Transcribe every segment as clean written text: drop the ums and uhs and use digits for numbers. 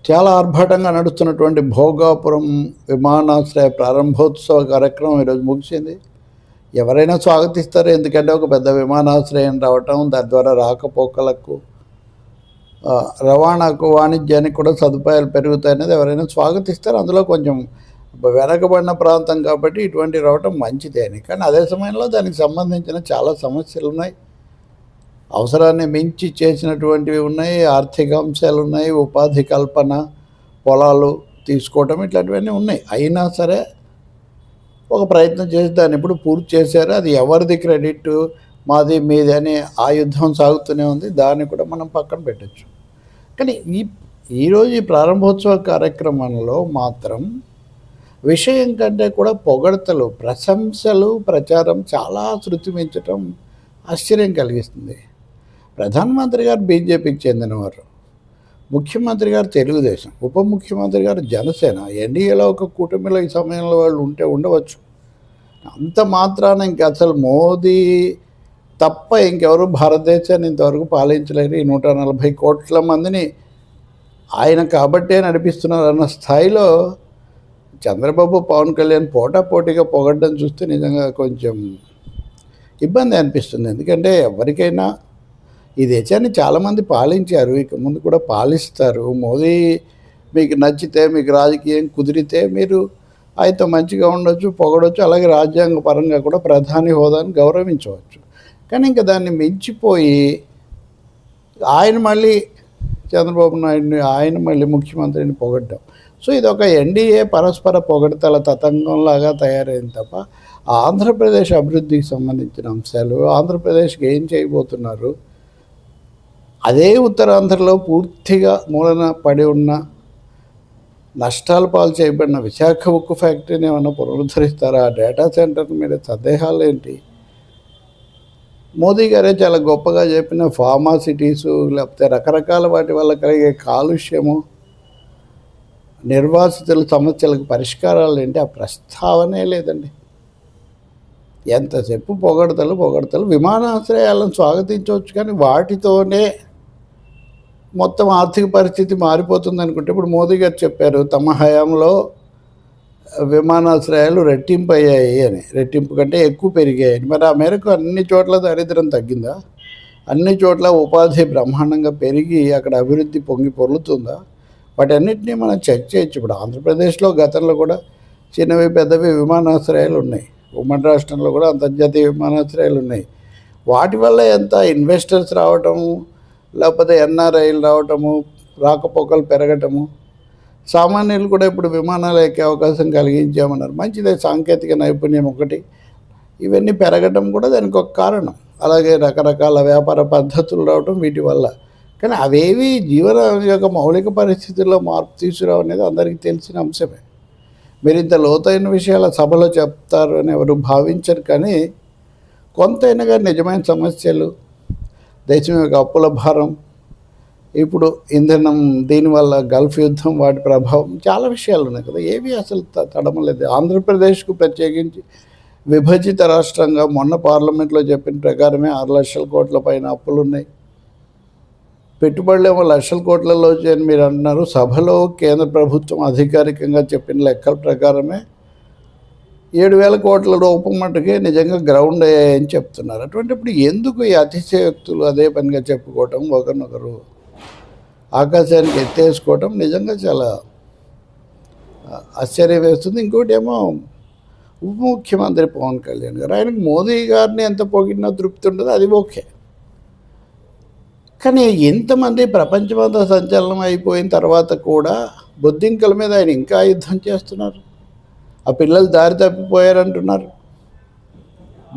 చాలా ఆర్భాటంగా నడుస్తున్నటువంటి భోగాపురం విమానాశ్రయ ప్రారంభోత్సవ కార్యక్రమం ఈరోజు ముగిసింది. ఎవరైనా స్వాగతిస్తారు, ఎందుకంటే ఒక పెద్ద విమానాశ్రయం రావటం, దాని ద్వారా రాకపోకలకు రవాణాకు వాణిజ్యానికి కూడా సదుపాయాలు పెరుగుతాయి అనేది ఎవరైనా స్వాగతిస్తారు. అందులో కొంచెం వెనకబడిన ప్రాంతం కాబట్టి ఇటువంటి రావటం మంచిదే అని. కానీ అదే సమయంలో దానికి సంబంధించిన చాలా సమస్యలు ఉన్నాయి, అవసరాన్ని మించి చేసినటువంటివి ఉన్నాయి, ఆర్థిక అంశాలు ఉన్నాయి, ఉపాధి కల్పన, పొలాలు తీసుకోవటం ఇట్లాంటివన్నీ ఉన్నాయి. అయినా సరే ఒక ప్రయత్నం చేసి దాన్ని ఇప్పుడు పూర్తి చేశారు. అది ఎవరిది క్రెడిట్, మాది మీది అని ఆ యుద్ధం సాగుతూనే ఉంది. దాన్ని కూడా మనం పక్కన పెట్టచ్చు. కానీ ఈరోజు ఈ ప్రారంభోత్సవ కార్యక్రమంలో మాత్రం విషయం కంటే కూడా పొగడ్తలు, ప్రశంసలు, ప్రచారం చాలా శృతి మించటం ఆశ్చర్యం కలిగిస్తుంది. ప్రధానమంత్రి గారు బీజేపీకి చెందినవారు, ముఖ్యమంత్రి గారు తెలుగుదేశం, ఉప ముఖ్యమంత్రి గారు జనసేన, ఎన్డీఏలో ఒక కూటమిలో ఈ సమయంలో వాళ్ళు ఉండవచ్చు. అంత మాత్రాన ఇంక అసలు మోదీ తప్ప ఇంకెవరు భారతదేశాన్ని ఇంతవరకు పాలించలేరు. ఈ 140 కోట్ల మందిని ఆయన కాబట్టే నడిపిస్తున్నారు అన్న స్థాయిలో చంద్రబాబు, పవన్ కళ్యాణ్ పోటాపోటీగా పొగడ్డం చూస్తే నిజంగా కొంచెం ఇబ్బంది అనిపిస్తుంది. ఎందుకంటే ఎవరికైనా ఈ దేశాన్ని చాలామంది పాలించారు, ఇక ముందు కూడా పాలిస్తారు. మోదీ మీకు నచ్చితే, మీకు రాజకీయం కుదిరితే మీరు ఆయనతో మంచిగా ఉండొచ్చు, పొగడొచ్చు, అలాగే రాజ్యాంగ పరంగా కూడా ప్రధాని హోదాని గౌరవించవచ్చు. కానీ ఇంకా దాన్ని మించిపోయి ఆయన మళ్ళీ చంద్రబాబు నాయుడిని, ఆయన మళ్ళీ ముఖ్యమంత్రిని పొగడ్డం. సో ఇది ఒక ఎన్డీఏ పరస్పర పొగడతల తతంగంలాగా తయారైంది తప్ప ఆంధ్రప్రదేశ్ అభివృద్ధికి సంబంధించిన అంశాలు, ఆంధ్రప్రదేశ్కి ఏం చేయబోతున్నారు, అదే ఉత్తరాంధ్రలో పూర్తిగా మూలన పడి ఉన్న నష్టాల పాలు చేయబడిన విశాఖ ఉక్కు ఫ్యాక్టరీని ఏమన్నా పునరుద్ధరిస్తారా, ఆ డేటా సెంటర్ మీద సందేహాలు ఏంటి? మోదీ గారే చాలా గొప్పగా చెప్పిన ఫార్మాసిటీసు, లేకపోతే రకరకాల వాటి వల్ల కలిగే కాలుష్యము, నిర్వాసితుల సమస్యలకు పరిష్కారాలు ఏంటి, ఆ ప్రస్తావనే లేదండి. ఎంతసేపు పొగడతలు. విమానాశ్రయాలను స్వాగతించవచ్చు, కానీ వాటితోనే మొత్తం ఆర్థిక పరిస్థితి మారిపోతుంది అనుకుంటే, ఇప్పుడు మోదీ గారు చెప్పారు తమ హయాంలో విమానాశ్రయాలు రెట్టింపు అయ్యాయి అని, రెట్టింపు కంటే ఎక్కువ పెరిగాయని. మరి ఆ మేరకు అన్ని చోట్ల దారిద్ర్యం తగ్గిందా? అన్ని చోట్ల ఉపాధి బ్రహ్మాండంగా పెరిగి అక్కడ అభివృద్ధి పొంగి పొర్లుతుందా? వాటన్నిటినీ మనం చెక్ చేయొచ్చు. ఇప్పుడు ఆంధ్రప్రదేశ్లో గతంలో కూడా చిన్నవి పెద్దవి విమానాశ్రయాలు ఉన్నాయి, ఉమ్మడి రాష్ట్రంలో కూడా అంతర్జాతీయ విమానాశ్రయాలు ఉన్నాయి. వాటి వల్ల ఎంత ఇన్వెస్టర్స్ రావటము, లేకపోతే ఎన్ఆర్ఐలు రావటము, రాకపోకలు పెరగటము, సామాన్యులు కూడా ఇప్పుడు విమానాలు ఎక్కే అవకాశం కలిగించామన్నారు. మంచిదే, సాంకేతిక నైపుణ్యం ఒకటి, ఇవన్నీ పెరగటం కూడా దానికి ఒక కారణం. అలాగే రకరకాల వ్యాపార పద్ధతులు రావటం వీటి వల్ల. కానీ అవేవి జీవన యొక్క మౌలిక పరిస్థితుల్లో మార్పు తీసుకురావు అనేది అందరికీ తెలిసిన అంశమే. మీరు ఇంత లోతైన విషయాల సభలో చెప్తారు అని ఎవరు భావించరు. కానీ కొంతైనా కానీ నిజమైన సమస్యలు, దేశం యొక్క అప్పుల భారం, ఇప్పుడు ఇంధనం, దీనివల్ల గల్ఫ్ యుద్ధం, వాటి ప్రభావం, చాలా విషయాలు ఉన్నాయి కదా, ఏవి అసలు తడమలేదు. ఆంధ్రప్రదేశ్కు ప్రత్యేకించి విభజిత రాష్ట్రంగా మొన్న పార్లమెంట్లో చెప్పిన ప్రకారమే 6 లక్షల కోట్ల పైన అప్పులు ఉన్నాయి. పెట్టుబడులు ఏమో లక్షల కోట్లలో అని మీరు అంటున్నారు. సభలో కేంద్ర ప్రభుత్వం అధికారికంగా చెప్పిన లెక్కల ప్రకారమే 7,000 కోట్ల రూపం మటుకే నిజంగా గ్రౌండ్ అయ్యాయని చెప్తున్నారు. అటువంటిప్పుడు ఎందుకు ఈ అతిశయోక్తులు అదే పనిగా చెప్పుకోవటం, ఒకరినొకరు ఆకాశానికి ఎత్తేసుకోవటం నిజంగా చాలా ఆశ్చర్యం వేస్తుంది. ఇంకోటి ఏమో ఉప ముఖ్యమంత్రి పవన్ కళ్యాణ్ గారు, ఆయనకు మోదీ గారిని ఎంత పొగిడినా తృప్తి ఉండదు, అది ఓకే. కానీ ఎంతమంది ప్రపంచమంతా సంచలనం అయిపోయిన తర్వాత కూడా బొద్దింకల మీద ఆయన ఇంకా యుద్ధం చేస్తున్నారు. ఆ పిల్లలు దారి తప్పిపోయారంటున్నారు.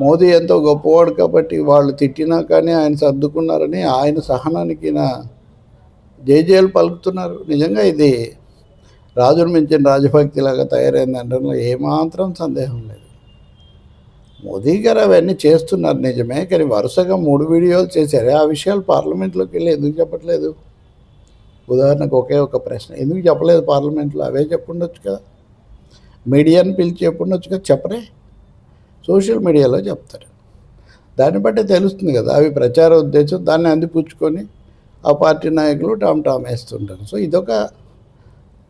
మోదీ ఎంతో గొప్పవాడు కాబట్టి వాళ్ళు తిట్టినా కానీ ఆయన సర్దుకున్నారని ఆయన సహనానికి నా జేజేలు పలుకుతున్నారు. నిజంగా ఇది రాజును మించిన రాజభక్తిలాగా తయారైంది అనడంలో ఏమాత్రం సందేహం లేదు. మోదీ గారు అవన్నీ చేస్తున్నారు నిజమే, కానీ వరుసగా 3 వీడియోలు చేశారు. ఆ విషయాలు పార్లమెంట్లోకి వెళ్ళి ఎందుకు చెప్పట్లేదు? ఉదాహరణకు ఒకే ఒక ప్రశ్న, ఎందుకు చెప్పలేదు పార్లమెంట్లో? అవే చెప్పుండొచ్చు కదా, మీడియాని పిలిచి చెప్పుండొచ్చు కదా, చెప్పరే. సోషల్ మీడియాలో చెప్తారు. దాన్ని బట్టే తెలుస్తుంది కదా, అవి ప్రచార ఉద్దేశం, దాన్ని అందిపుచ్చుకొని ఆ పార్టీ నాయకులు టామ్ వేస్తుంటారు. సో ఇదొక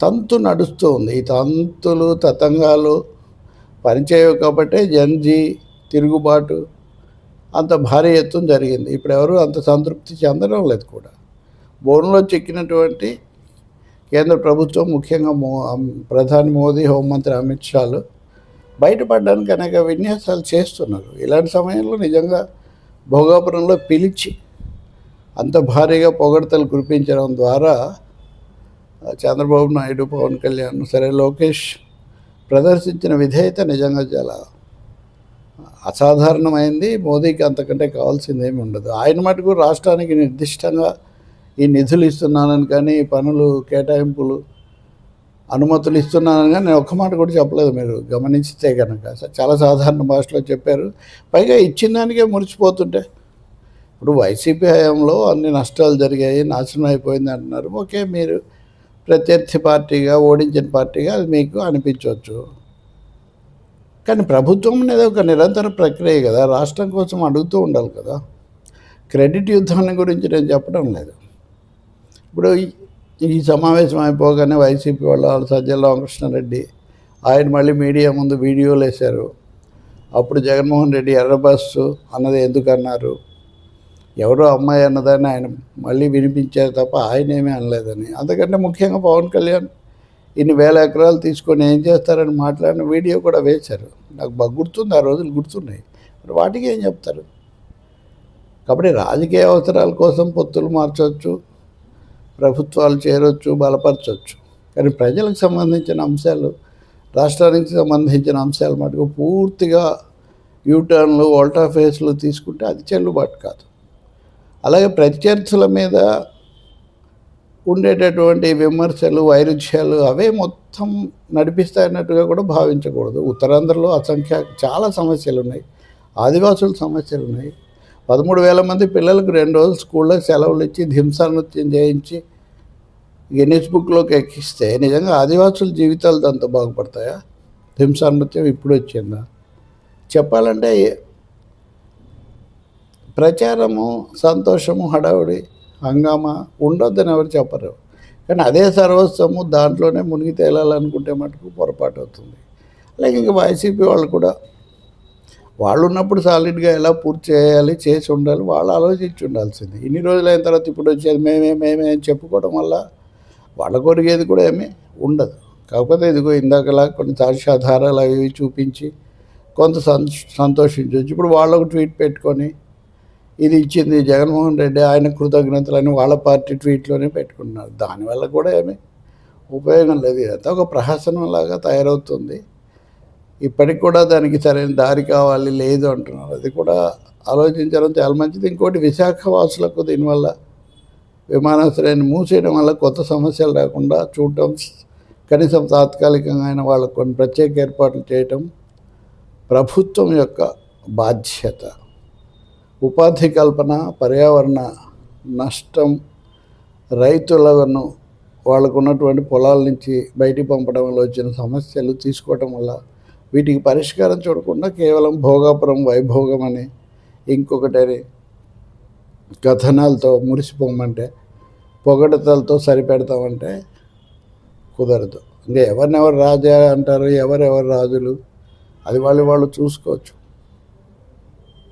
తంతు నడుస్తూ ఉంది. ఈ తంతులు, తతంగాలు పనిచేయవు కాబట్టే జంజీ తిరుగుబాటు అంత భారీ ఎత్తున జరిగింది. ఇప్పుడు ఎవరు అంత సంతృప్తి చెందడం లేదు కూడా. బోనులో చిక్కినటువంటి కేంద్ర ప్రభుత్వం, ముఖ్యంగా ప్రధాని మోదీ, హోంమంత్రి అమిత్ షాలు బయటపడడానికి అనేక విన్యాసాలు చేస్తున్నారు. ఇలాంటి సమయంలో నిజంగా భోగాపురంలో పిలిచి అంత భారీగా పొగడ్తలు కురిపించడం ద్వారా చంద్రబాబు నాయుడు, పవన్ కళ్యాణ్, సరే లోకేష్ ప్రదర్శించిన విధేయత నిజంగా చాలా అసాధారణమైంది. మోదీకి అంతకంటే కావాల్సిందేమీ ఉండదు. ఆయన మటుకు రాష్ట్రానికి నిర్దిష్టంగా ఈ నిధులు ఇస్తున్నానని కానీ, ఈ పనులు కేటాయింపులు అనుమతులు ఇస్తున్నానని కానీ నేను ఒక్క మాట కూడా చెప్పలేదు. మీరు గమనించితే కనుక చాలా సాధారణ భాషలో చెప్పారు. పైగా ఇచ్చిన దానికే మురిసిపోతుంటే, ఇప్పుడు వైసీపీ హయాంలో అన్ని నష్టాలు జరిగాయి, నాశనం అయిపోయింది అంటున్నారు. ఓకే, మీరు ప్రత్యర్థి పార్టీగా, ఓడించిన పార్టీగా అది మీకు అనిపించవచ్చు. కానీ ప్రభుత్వం అనేది ఒక నిరంతర ప్రక్రియ కదా, రాష్ట్రం కోసం అడుగుతూ ఉండాలి కదా. క్రెడిట్ యుద్ధాన్ని గురించి నేను చెప్పడం లేదు. ఇప్పుడు ఈ సమావేశం అయిపోగానే వైసీపీ వాళ్ళు సజ్జల రామకృష్ణారెడ్డి ఆయన మళ్ళీ మీడియా ముందు వీడియోలు వేశారు. అప్పుడు జగన్మోహన్ రెడ్డి ఎర్ర బస్సు అన్నది ఎందుకన్నారు, ఎవరో అమ్మాయి అన్నదాన్ని ఆయన మళ్ళీ వినిపించారు తప్ప ఆయన ఏమీ అనలేదని. అంతకంటే ముఖ్యంగా పవన్ కళ్యాణ్ ఇన్ని వేల ఎకరాలు తీసుకొని ఏం చేస్తారని మాట్లాడిన వీడియో కూడా వేశారు. నాకు బాగా గుర్తుంది, ఆ రోజులు గుర్తున్నాయి. మరి వాటికి ఏం చెప్తారు? కాబట్టి రాజకీయ అవసరాల కోసం పొత్తులు మార్చవచ్చు, ప్రభుత్వాలు చేరొచ్చు, బలపరచవచ్చు. కానీ ప్రజలకు సంబంధించిన అంశాలు, రాష్ట్రానికి సంబంధించిన అంశాలు మటుకు పూర్తిగా యూటర్న్లు, వోల్టా ఫేస్లు తీసుకుంటే అది చెల్లుబాటు కాదు. అలాగే ప్రత్యర్థుల మీద ఉండేటటువంటి విమర్శలు, వైరుధ్యాలు అవే మొత్తం నడిపిస్తాయన్నట్టుగా కూడా భావించకూడదు. ఉత్తరాంధ్రలో చాలా సమస్యలు ఉన్నాయి, ఆదివాసుల సమస్యలు ఉన్నాయి. 13,000 మంది పిల్లలకు 2 రోజులు స్కూల్లో సెలవులు ఇచ్చి హింసా నృత్యం చేయించి గిన్నిస్ బుక్లోకి ఎక్కిస్తే నిజంగా ఆదివాసుల జీవితాలు దాంతో బాగుపడతాయా? హింసా నృత్యం ఇప్పుడు వచ్చిందా? చెప్పాలంటే ప్రచారము, సంతోషము, హడావుడి, హంగామా ఉండొద్దని ఎవరు చెప్పరు. కానీ అదే సర్వస్వము దాంట్లోనే మునిగి తేలాలనుకుంటే మటుకు పొరపాటు అవుతుంది. అలాగే ఇంకా వైసీపీ వాళ్ళు కూడా వాళ్ళు ఉన్నప్పుడు సాలిడ్గా ఎలా పూర్తి చేయాలి, చేసి ఉండాలి, వాళ్ళు ఆలోచించి ఉండాల్సింది. ఇన్ని రోజులు అయిన తర్వాత ఇప్పుడు వచ్చేది మేమే అని చెప్పుకోవడం వల్ల వాళ్ళ కొరిగేది కూడా ఏమీ ఉండదు. కాకపోతే ఇదిగో ఇందాకలా కొన్ని సాక్ష్యాధారాలు అవి చూపించి కొంత సంతోషించవచ్చు. ఇప్పుడు వాళ్ళు ఒక ట్వీట్ పెట్టుకొని ఇది ఇచ్చింది జగన్మోహన్ రెడ్డి, ఆయన కృతజ్ఞతలని వాళ్ళ పార్టీ ట్వీట్లోనే పెట్టుకున్నారు. దానివల్ల కూడా ఏమీ ఉపయోగం లేదు. ఇదంతా ఒక ప్రహసనంలాగా తయారవుతుంది. ఇప్పటికి కూడా దానికి సరైన దారి కావాలి, లేదు అంటున్నారు. అది కూడా ఆలోచించడం చాలా మంచిది. ఇంకోటి, విశాఖ వాసులకు దీనివల్ల విమానాశ్రయాన్ని మూసేయడం వల్ల కొత్త సమస్యలు రాకుండా చూడటం, కనీసం తాత్కాలికంగా అయిన వాళ్ళకు కొన్ని ప్రత్యేక ఏర్పాట్లు చేయటం ప్రభుత్వం యొక్క బాధ్యత. ఉపాధి కల్పన, పర్యావరణ నష్టం, రైతులను వాళ్ళకు ఉన్నటువంటి పొలాల నుంచి బయటికి పంపడం వల్ల వచ్చిన సమస్యలు తీసుకోవటం వల్ల వీటికి పరిష్కారం చూడకుండా కేవలం భోగాపురం వైభోగం అని ఇంకొకటని కథనాలతో మురిసిపోమంటే, పొగడతలతో సరిపెడతామంటే కుదరదు. ఇంకా ఎవరినెవరు రాజా అంటారు, ఎవరెవరు రాజులు, అది వాళ్ళు చూసుకోవచ్చు.